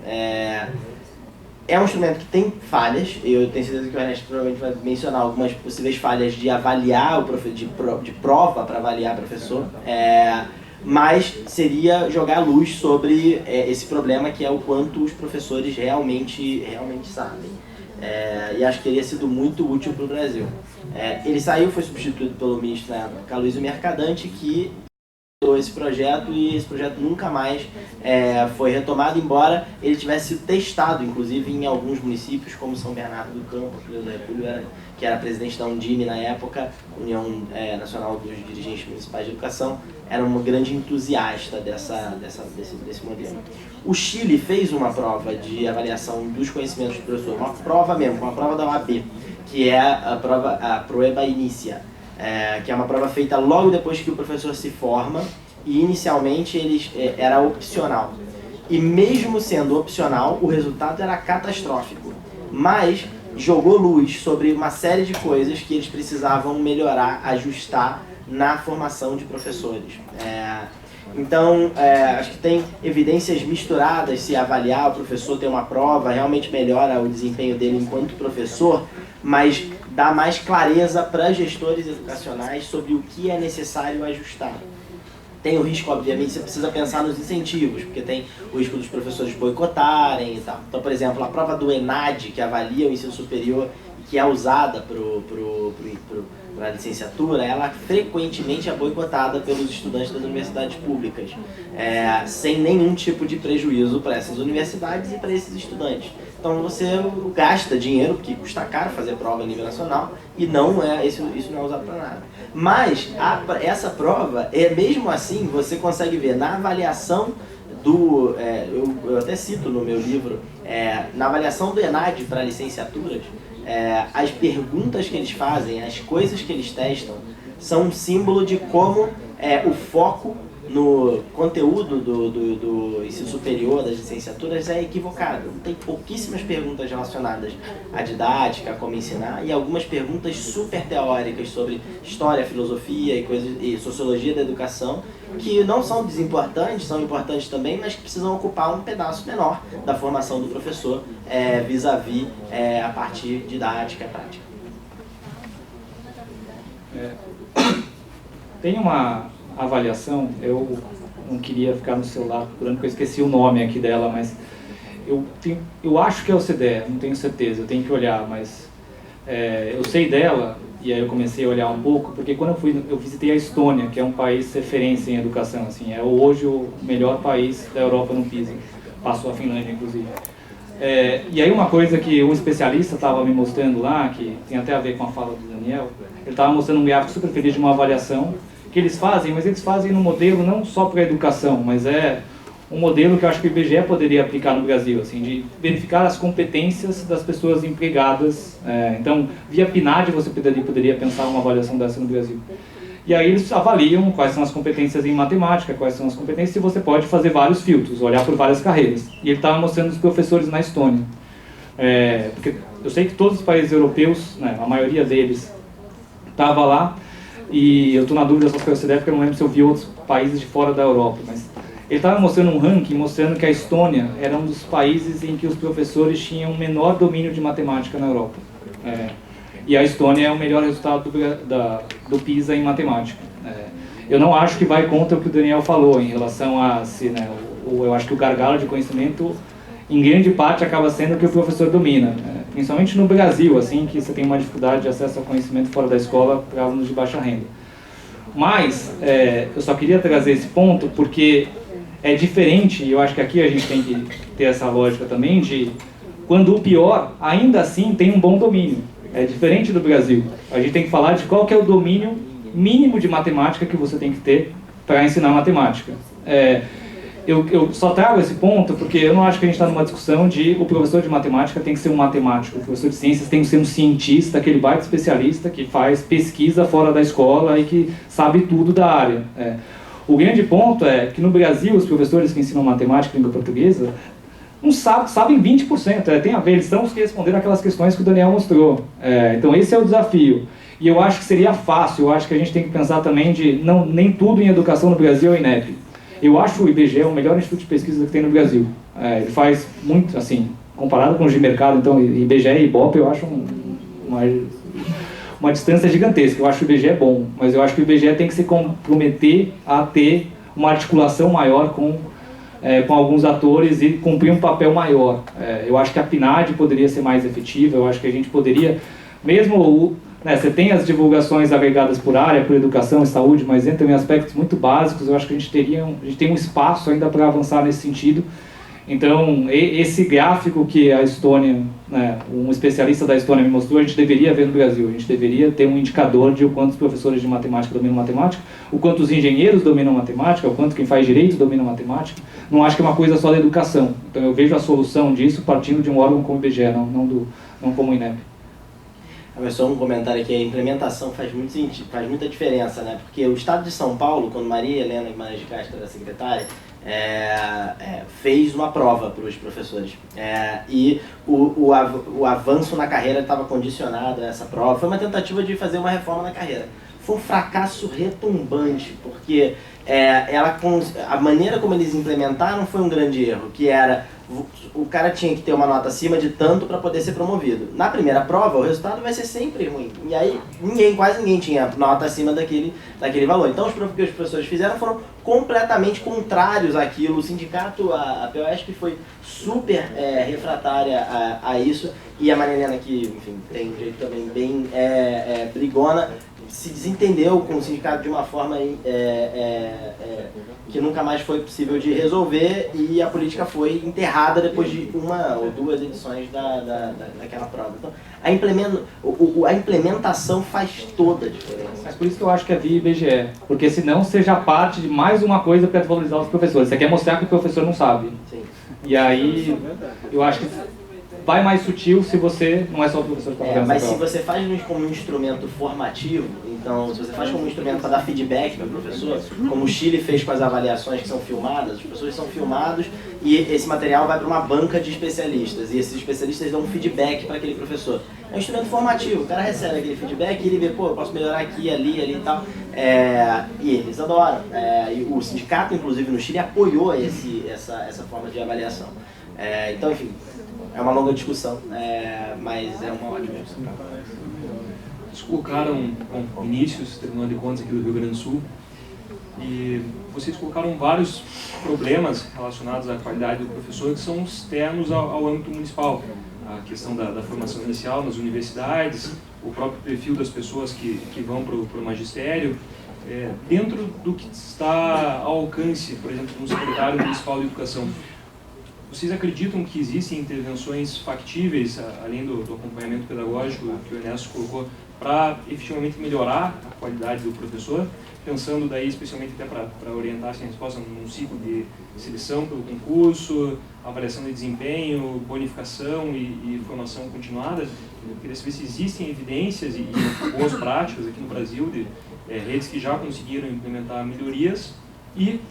é um instrumento que tem falhas, eu tenho certeza que o Ernesto provavelmente vai mencionar algumas possíveis falhas de avaliar, de prova para avaliar professor, mas seria jogar luz sobre esse problema, que é o quanto os professores realmente sabem. E acho que teria sido muito útil para o Brasil. Ele saiu, foi substituído pelo ministro na época, Aloysio Mercadante, que esse projeto, e esse projeto nunca mais foi retomado, embora ele tivesse sido testado, inclusive, em alguns municípios, como São Bernardo do Campo, que era presidente da Undime na época, União Nacional dos Dirigentes Municipais de Educação, era uma grande entusiasta desse modelo. O Chile fez uma prova de avaliação dos conhecimentos do professor, uma prova mesmo, uma prova da OAB, que é a Prueba Inicia, que é uma prova feita logo depois que o professor se forma, e inicialmente era opcional. E mesmo sendo opcional, o resultado era catastrófico, mas jogou luz sobre uma série de coisas que eles precisavam melhorar, ajustar na formação de professores. Então, acho que tem evidências misturadas. Se avaliar o professor ter uma prova, realmente melhora o desempenho dele enquanto professor, mas dá mais clareza para gestores educacionais sobre o que é necessário ajustar. Tem o risco, obviamente, você precisa pensar nos incentivos, porque tem o risco dos professores boicotarem e tal. Então, por exemplo, a prova do ENAD, que avalia o ensino superior e que é usada para a licenciatura, ela frequentemente é boicotada pelos estudantes das universidades públicas, sem nenhum tipo de prejuízo para essas universidades e para esses estudantes. Então você gasta dinheiro, porque custa caro fazer prova a nível nacional, e isso não é usado para nada. Mas essa prova, mesmo assim, você consegue ver na avaliação eu até cito no meu livro, na avaliação do ENAD para licenciaturas, as perguntas que eles fazem, as coisas que eles testam, são um símbolo de como o foco no conteúdo do ensino superior, das licenciaturas, é equivocado. Tem pouquíssimas perguntas relacionadas à didática, a como ensinar, e algumas perguntas super teóricas sobre história, filosofia e sociologia da educação, que não são desimportantes, são importantes também, mas que precisam ocupar um pedaço menor da formação do professor, vis-à-vis a parte didática, prática. Tem uma avaliação, eu não queria ficar no celular procurando, porque eu esqueci o nome aqui dela, mas eu acho que é o OCDE, não tenho certeza, eu tenho que olhar, mas eu sei dela, e aí eu comecei a olhar um pouco, porque quando eu visitei a Estônia, que é um país referência em educação, assim, é hoje o melhor país da Europa no PISA, passou a Finlândia, inclusive. E aí uma coisa que um especialista estava me mostrando lá, que tem até a ver com a fala do Daniel, ele estava mostrando um gráfico super feliz de uma avaliação que eles fazem, mas eles fazem num modelo não só para a educação, mas um modelo que eu acho que o IBGE poderia aplicar no Brasil, assim, de verificar as competências das pessoas empregadas. Então, via PNAD você poderia pensar uma avaliação dessa no Brasil. E aí eles avaliam quais são as competências em matemática, quais são as competências, e você pode fazer vários filtros, olhar por várias carreiras. E ele estava mostrando os professores na Estônia. Porque eu sei que todos os países europeus, a maioria deles, estava lá, e eu estou na dúvida sobre a OCDE, porque eu não lembro se eu vi outros países de fora da Europa, mas ele estava mostrando um ranking, mostrando que a Estônia era um dos países em que os professores tinham menor domínio de matemática na Europa. E a Estônia é o melhor resultado do PISA em matemática. Eu não acho que vai contra o que o Daniel falou em relação a, eu acho que o gargalo de conhecimento, em grande parte, acaba sendo o que o professor domina. Principalmente no Brasil, assim, que você tem uma dificuldade de acesso ao conhecimento fora da escola para alunos de baixa renda. Mas, eu só queria trazer esse ponto porque é diferente, e eu acho que aqui a gente tem que ter essa lógica também, de quando o pior, ainda assim, tem um bom domínio. É diferente do Brasil. A gente tem que falar de qual que é o domínio mínimo de matemática que você tem que ter para ensinar matemática. Eu só trago esse ponto porque eu não acho que a gente está numa discussão de o professor de matemática tem que ser um matemático, o professor de ciências tem que ser um cientista, aquele baita especialista que faz pesquisa fora da escola e que sabe tudo da área. O grande ponto é que no Brasil os professores que ensinam matemática e língua portuguesa não sabem 20%, tem a ver, eles são os que responderam aquelas questões que o Daniel mostrou. Então esse é o desafio. E eu acho que seria fácil, eu acho que a gente tem que pensar também de nem tudo em educação no Brasil é INEP. Eu acho o IBGE o melhor instituto de pesquisa que tem no Brasil. Ele faz muito, assim, comparado com os de mercado, então, IBGE e IBOP, eu acho uma distância gigantesca. Eu acho que o IBGE é bom, mas eu acho que o IBGE tem que se comprometer a ter uma articulação maior com alguns atores e cumprir um papel maior. Eu acho que a PNAD poderia ser mais efetiva, eu acho que a gente poderia, mesmo você tem as divulgações agregadas por área, por educação e saúde, mas entra em aspectos muito básicos, eu acho que a gente tem um espaço ainda para avançar nesse sentido. Então, esse gráfico que a Estônia, um especialista da Estônia me mostrou, a gente deveria ver no Brasil. A gente deveria ter um indicador de o quanto os professores de matemática dominam matemática, o quanto os engenheiros dominam matemática, o quanto quem faz direito domina matemática. Não acho que é uma coisa só da educação. Então, eu vejo a solução disso partindo de um órgão como o IBGE, não como o INEP. Só um comentário aqui, a implementação faz muita diferença, né? Porque o Estado de São Paulo, quando Maria Helena Guimarães de Castro era secretária, fez uma prova para os professores. E o avanço na carreira estava condicionado a essa prova. Foi uma tentativa de fazer uma reforma na carreira. Foi um fracasso retumbante, porque a maneira como eles implementaram foi um grande erro, que era o cara tinha que ter uma nota acima de tanto para poder ser promovido. Na primeira prova, o resultado vai ser sempre ruim. E aí, quase ninguém tinha nota acima daquele valor. Então, o que os professores fizeram foram completamente contrários àquilo. O sindicato, a POSP, foi super refratária a isso. E a Maria Helena, que, enfim, tem um jeito também bem brigona, se desentendeu com o sindicato de uma forma que nunca mais foi possível de resolver, e a política foi enterrada depois de uma ou duas edições daquela prova. Então, a implementação faz toda a diferença. Mas por isso que eu acho que é via IBGE, porque senão seja parte de mais uma coisa para desvalorizar os professores. Você quer mostrar que o professor não sabe. Sim. E aí, eu acho que vai mais sutil se você não é só o professor que está fazendo. Mas se você faz como um instrumento formativo, então se você faz como um instrumento para dar feedback para o professor, como o Chile fez com as avaliações que são filmadas, os professores são filmados e esse material vai para uma banca de especialistas, e esses especialistas dão um feedback para aquele professor. É um instrumento formativo, o cara recebe aquele feedback e ele vê, eu posso melhorar aqui, ali e tal. E eles adoram. E o sindicato, inclusive, no Chile, apoiou essa forma de avaliação. Então, enfim, é uma longa discussão, mas é uma ótima discussão. Vocês colocaram Vinícius, Tribunal de Contas aqui do Rio Grande do Sul, e vocês colocaram vários problemas relacionados à qualidade do professor que são externos ao âmbito municipal. A questão da formação inicial nas universidades, o próprio perfil das pessoas que vão para o magistério, dentro do que está ao alcance, por exemplo, no secretário municipal de educação. Vocês acreditam que existem intervenções factíveis, além do acompanhamento pedagógico que o Ernesto colocou, para efetivamente melhorar a qualidade do professor, pensando daí especialmente até para orientar essa resposta num ciclo de seleção pelo concurso, avaliação de desempenho, bonificação e formação continuada? Eu queria saber se existem evidências e boas práticas aqui no Brasil de redes que já conseguiram implementar melhorias e,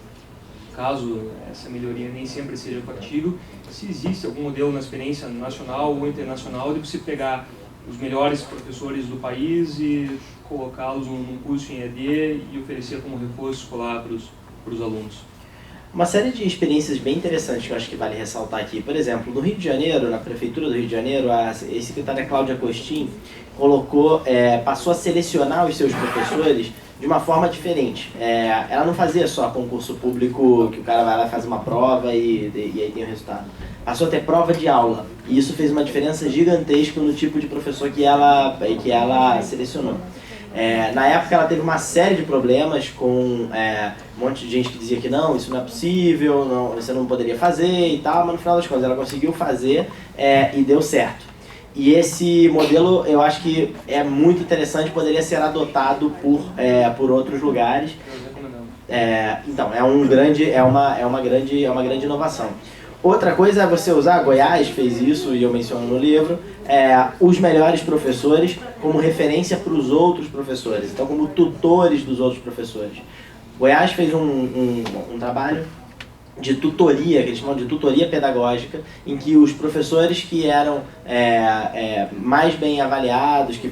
caso essa melhoria nem sempre seja factível, se existe algum modelo na experiência nacional ou internacional de você pegar os melhores professores do país e colocá-los num curso em EAD e oferecer como reforço escolar para os alunos. Uma série de experiências bem interessantes que eu acho que vale ressaltar aqui. Por exemplo, no Rio de Janeiro, na Prefeitura do Rio de Janeiro, a secretária Cláudia Costin passou a selecionar os seus professores de uma forma diferente. Ela não fazia só concurso público, que o cara vai lá e faz uma prova e aí tem o resultado. Passou a ter prova de aula. E isso fez uma diferença gigantesca no tipo de professor que ela selecionou. Na época ela teve uma série de problemas com um monte de gente que dizia que não, isso não é possível, não, você não poderia fazer e tal, mas no final das contas ela conseguiu fazer e deu certo. E esse modelo eu acho que é muito interessante, poderia ser adotado por outros lugares. Então, é uma grande inovação. Outra coisa é você usar, Goiás fez isso e eu menciono no livro, os melhores professores como referência para os outros professores, então como tutores dos outros professores. Goiás fez um trabalho de tutoria, que eles chamam de tutoria pedagógica, em que os professores que eram mais bem avaliados, que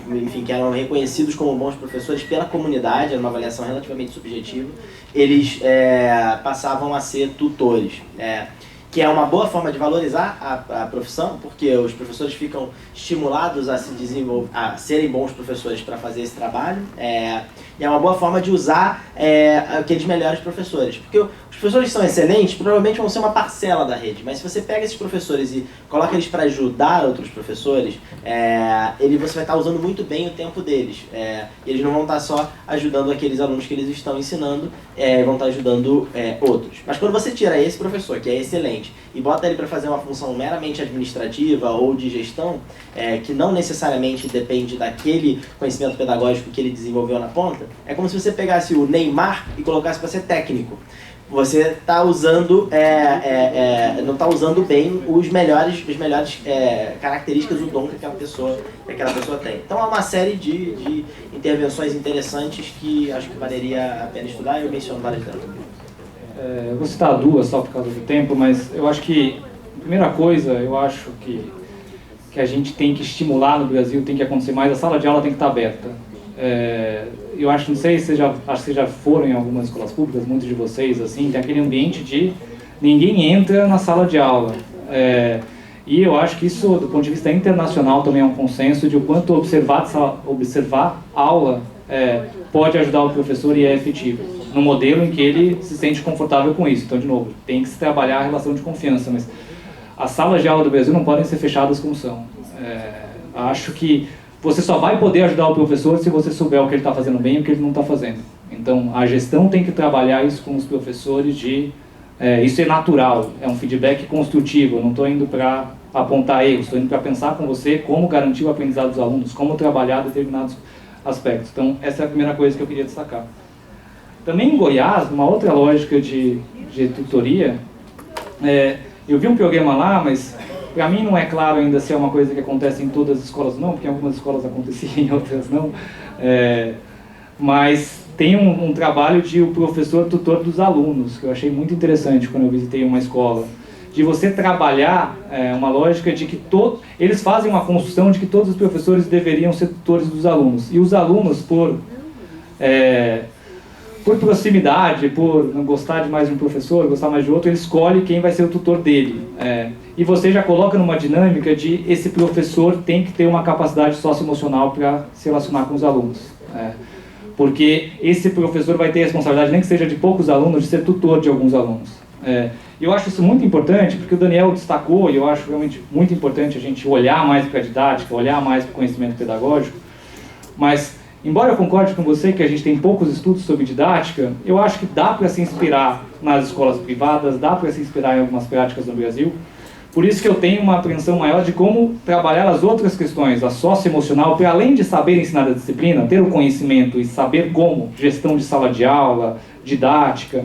eram reconhecidos como bons professores pela comunidade, era uma avaliação relativamente subjetiva, eles passavam a ser tutores. que é uma boa forma de valorizar a profissão, porque os professores ficam estimulados a se desenvolver, a serem bons professores para fazer esse trabalho, e é uma boa forma de usar aqueles melhores professores, porque os professores que são excelentes provavelmente vão ser uma parcela da rede, mas se você pega esses professores e coloca eles para ajudar outros professores, você vai estar usando muito bem o tempo deles, e eles não vão estar só ajudando aqueles alunos que eles estão ensinando, vão estar ajudando outros. Mas quando você tira esse professor, que é excelente, e bota ele para fazer uma função meramente administrativa ou de gestão, que não necessariamente depende daquele conhecimento pedagógico que ele desenvolveu na ponta, é como se você pegasse o Neymar e colocasse para ser técnico. Você está usando, não está usando bem os melhores características do dom que aquela pessoa tem. Então há uma série de intervenções interessantes que acho que valeria a pena estudar, e eu menciono várias delas. Eu vou citar duas só por causa do tempo, mas eu acho que, a primeira coisa, eu acho que a gente tem que estimular no Brasil, tem que acontecer mais, a sala de aula tem que estar aberta. Eu acho, não sei se vocês já foram em algumas escolas públicas, muitos de vocês, assim, tem aquele ambiente de ninguém entra na sala de aula. E eu acho que isso, do ponto de vista internacional, também é um consenso de o quanto observar aula pode ajudar o professor e é efetivo, no modelo em que ele se sente confortável com isso. Então, de novo, tem que se trabalhar a relação de confiança, mas as salas de aula do Brasil não podem ser fechadas como são. Acho que você só vai poder ajudar o professor se você souber o que ele está fazendo bem e o que ele não está fazendo. Então, a gestão tem que trabalhar isso com os professores isso é natural, é um feedback construtivo, eu não estou indo para apontar erros, estou indo para pensar com você como garantir o aprendizado dos alunos, como trabalhar determinados aspectos. Então, essa é a primeira coisa que eu queria destacar. Também em Goiás, numa outra lógica de tutoria, eu vi um programa lá, mas para mim não é claro ainda se é uma coisa que acontece em todas as escolas não, porque em algumas escolas acontecia, em outras não, mas tem um trabalho de o professor tutor dos alunos, que eu achei muito interessante quando eu visitei uma escola, de você trabalhar uma lógica de que eles fazem uma construção de que todos os professores deveriam ser tutores dos alunos, e os alunos, por proximidade, por não gostar de mais de um professor, gostar mais de outro, ele escolhe quem vai ser o tutor dele. E você já coloca numa dinâmica de esse professor tem que ter uma capacidade socioemocional para se relacionar com os alunos. Porque esse professor vai ter a responsabilidade, nem que seja de poucos alunos, de ser tutor de alguns alunos. E eu acho isso muito importante, porque o Daniel destacou, e eu acho realmente muito importante a gente olhar mais para a didática, olhar mais para o conhecimento pedagógico, mas embora eu concorde com você que a gente tem poucos estudos sobre didática, eu acho que dá para se inspirar nas escolas privadas, dá para se inspirar em algumas práticas no Brasil. Por isso que eu tenho uma apreensão maior de como trabalhar as outras questões, a socioemocional, para além de saber ensinar a disciplina, ter o conhecimento e saber como, gestão de sala de aula, didática.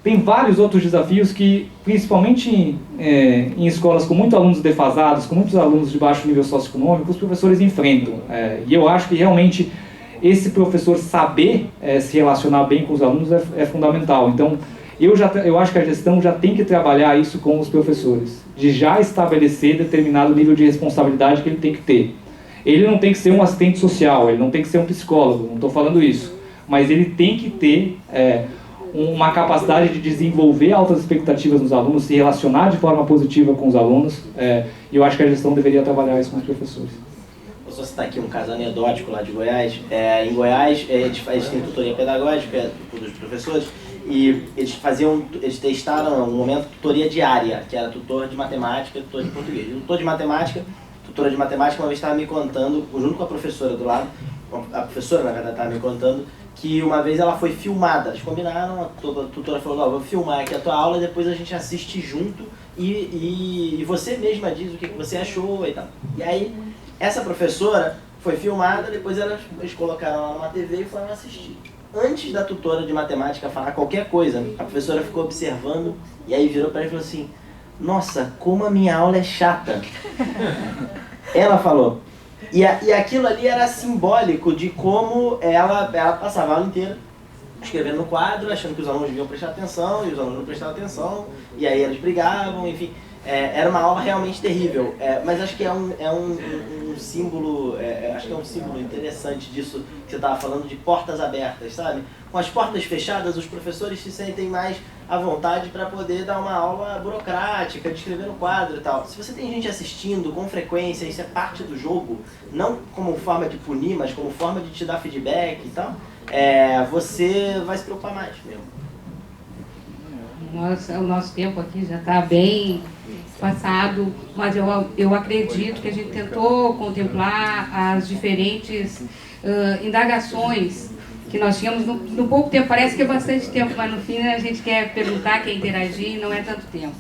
Tem vários outros desafios que, principalmente em escolas com muitos alunos defasados, com muitos alunos de baixo nível socioeconômico, os professores enfrentam. E eu acho que realmente esse professor saber se relacionar bem com os alunos é fundamental. Então, eu acho que a gestão já tem que trabalhar isso com os professores, de já estabelecer determinado nível de responsabilidade que ele tem que ter. Ele não tem que ser um assistente social, ele não tem que ser um psicólogo, não estou falando isso, mas ele tem que ter uma capacidade de desenvolver altas expectativas nos alunos, se relacionar de forma positiva com os alunos, e eu acho que a gestão deveria trabalhar isso com os professores. Vou só citar aqui um caso anedótico lá de Goiás. Em Goiás, eles têm tutoria pedagógica dos professores, e eles testaram um momento tutoria diária, que era tutor de matemática e tutor de português. O tutora de matemática uma vez estava me contando, junto com a professora do lado, a professora na verdade estava me contando, que uma vez ela foi filmada, eles combinaram, a tutora falou, vou filmar aqui a tua aula, depois a gente assiste junto e você mesma diz o que você achou e tal. E aí, essa professora foi filmada, depois eles colocaram ela numa TV e foram assistir. Antes da tutora de matemática falar qualquer coisa, a professora ficou observando e aí virou para ele e falou assim, nossa, como a minha aula é chata. Ela falou. E aquilo ali era simbólico de como ela passava a aula inteira escrevendo no quadro, achando que os alunos deviam prestar atenção, e os alunos não prestavam atenção, e aí eles brigavam, enfim. era uma aula realmente terrível, mas acho que é um símbolo, acho que é um símbolo interessante disso que você estava falando, de portas abertas, sabe? Com as portas fechadas, os professores se sentem mais à vontade para poder dar uma aula burocrática, de escrever no quadro e tal. Se você tem gente assistindo com frequência, isso é parte do jogo, não como forma de punir, mas como forma de te dar feedback e tal, você vai se preocupar mais mesmo. O nosso tempo aqui já está bem passado, mas eu acredito que a gente tentou contemplar as diferentes indagações que nós tínhamos no pouco tempo. Parece que é bastante tempo, mas no fim a gente quer perguntar, quer interagir, não é tanto tempo.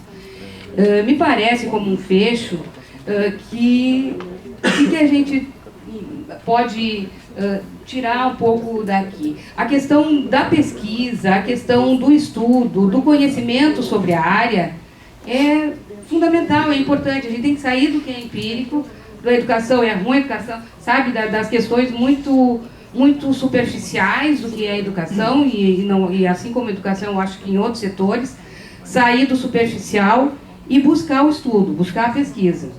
Me parece, como um fecho, que a gente pode tirar um pouco daqui. A questão da pesquisa, a questão do estudo, do conhecimento sobre a área é fundamental, é importante. A gente tem que sair do que é empírico, da educação é ruim, educação, sabe, das questões muito superficiais do que é a educação, e assim como a educação, eu acho que em outros setores, sair do superficial e buscar o estudo, buscar a pesquisa.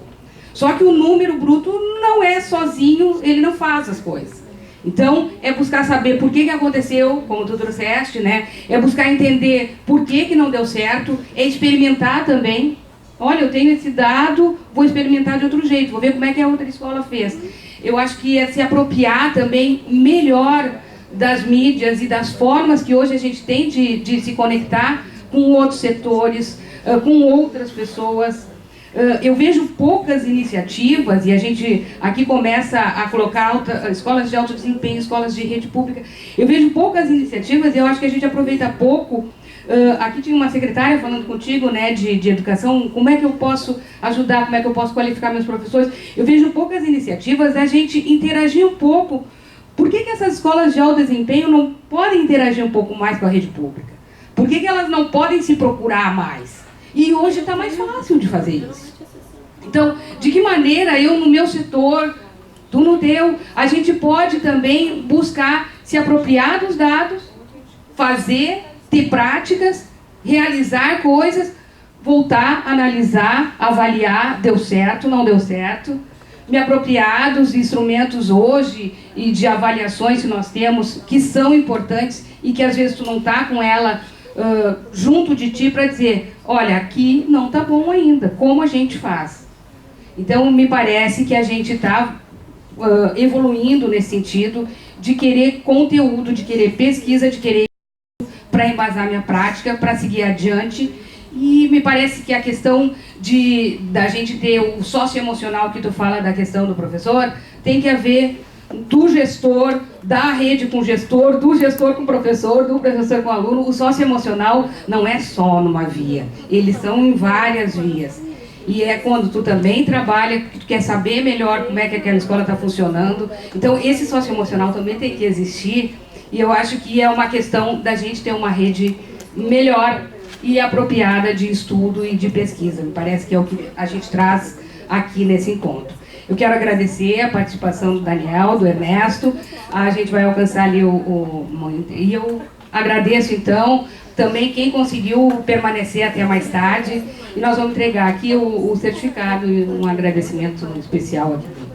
Só que o número bruto não é sozinho, ele não faz as coisas. Então, é buscar saber por que aconteceu, como tu trouxeste, né? É buscar entender por que não deu certo, é experimentar também. Olha, eu tenho esse dado, vou experimentar de outro jeito, vou ver como é que a outra escola fez. Eu acho que é se apropriar também melhor das mídias e das formas que hoje a gente tem de se conectar com outros setores, com outras pessoas. Eu vejo poucas iniciativas, e a gente aqui começa a colocar escolas de alto desempenho, escolas de rede pública. Eu vejo poucas iniciativas e eu acho que a gente aproveita pouco. Aqui tinha uma secretária falando contigo, né, de educação, como é que eu posso ajudar, como é que eu posso qualificar meus professores. Eu vejo poucas iniciativas da gente interagir um pouco. Por que essas escolas de alto desempenho não podem interagir um pouco mais com a rede pública? Por que elas não podem se procurar mais? E hoje está mais fácil de fazer isso. Então, de que maneira eu no meu setor, tu no teu, a gente pode também buscar se apropriar dos dados, fazer, ter práticas, realizar coisas, voltar, analisar, avaliar, deu certo, não deu certo, me apropriar dos instrumentos hoje e de avaliações que nós temos, que são importantes e que às vezes tu não está com ela junto de ti para dizer, olha, aqui não está bom ainda, como a gente faz? Então, me parece que a gente está evoluindo nesse sentido de querer conteúdo, de querer pesquisa, de querer para embasar minha prática, para seguir adiante. E me parece que a questão da gente ter o socioemocional que tu fala da questão do professor, tem que haver do gestor, da rede com o gestor, do gestor com o professor, do professor com o aluno. O socioemocional não é só numa via, eles são em várias vias. E é quando tu também trabalha, que tu quer saber melhor como é que aquela escola está funcionando. Então, esse socioemocional também tem que existir. E eu acho que é uma questão da gente ter uma rede melhor e apropriada de estudo e de pesquisa. Me parece que é o que a gente traz aqui nesse encontro. Eu quero agradecer a participação do Daniel, do Ernesto. A gente vai alcançar ali e eu agradeço, então, também quem conseguiu permanecer até mais tarde. E nós vamos entregar aqui o certificado e um agradecimento especial aqui.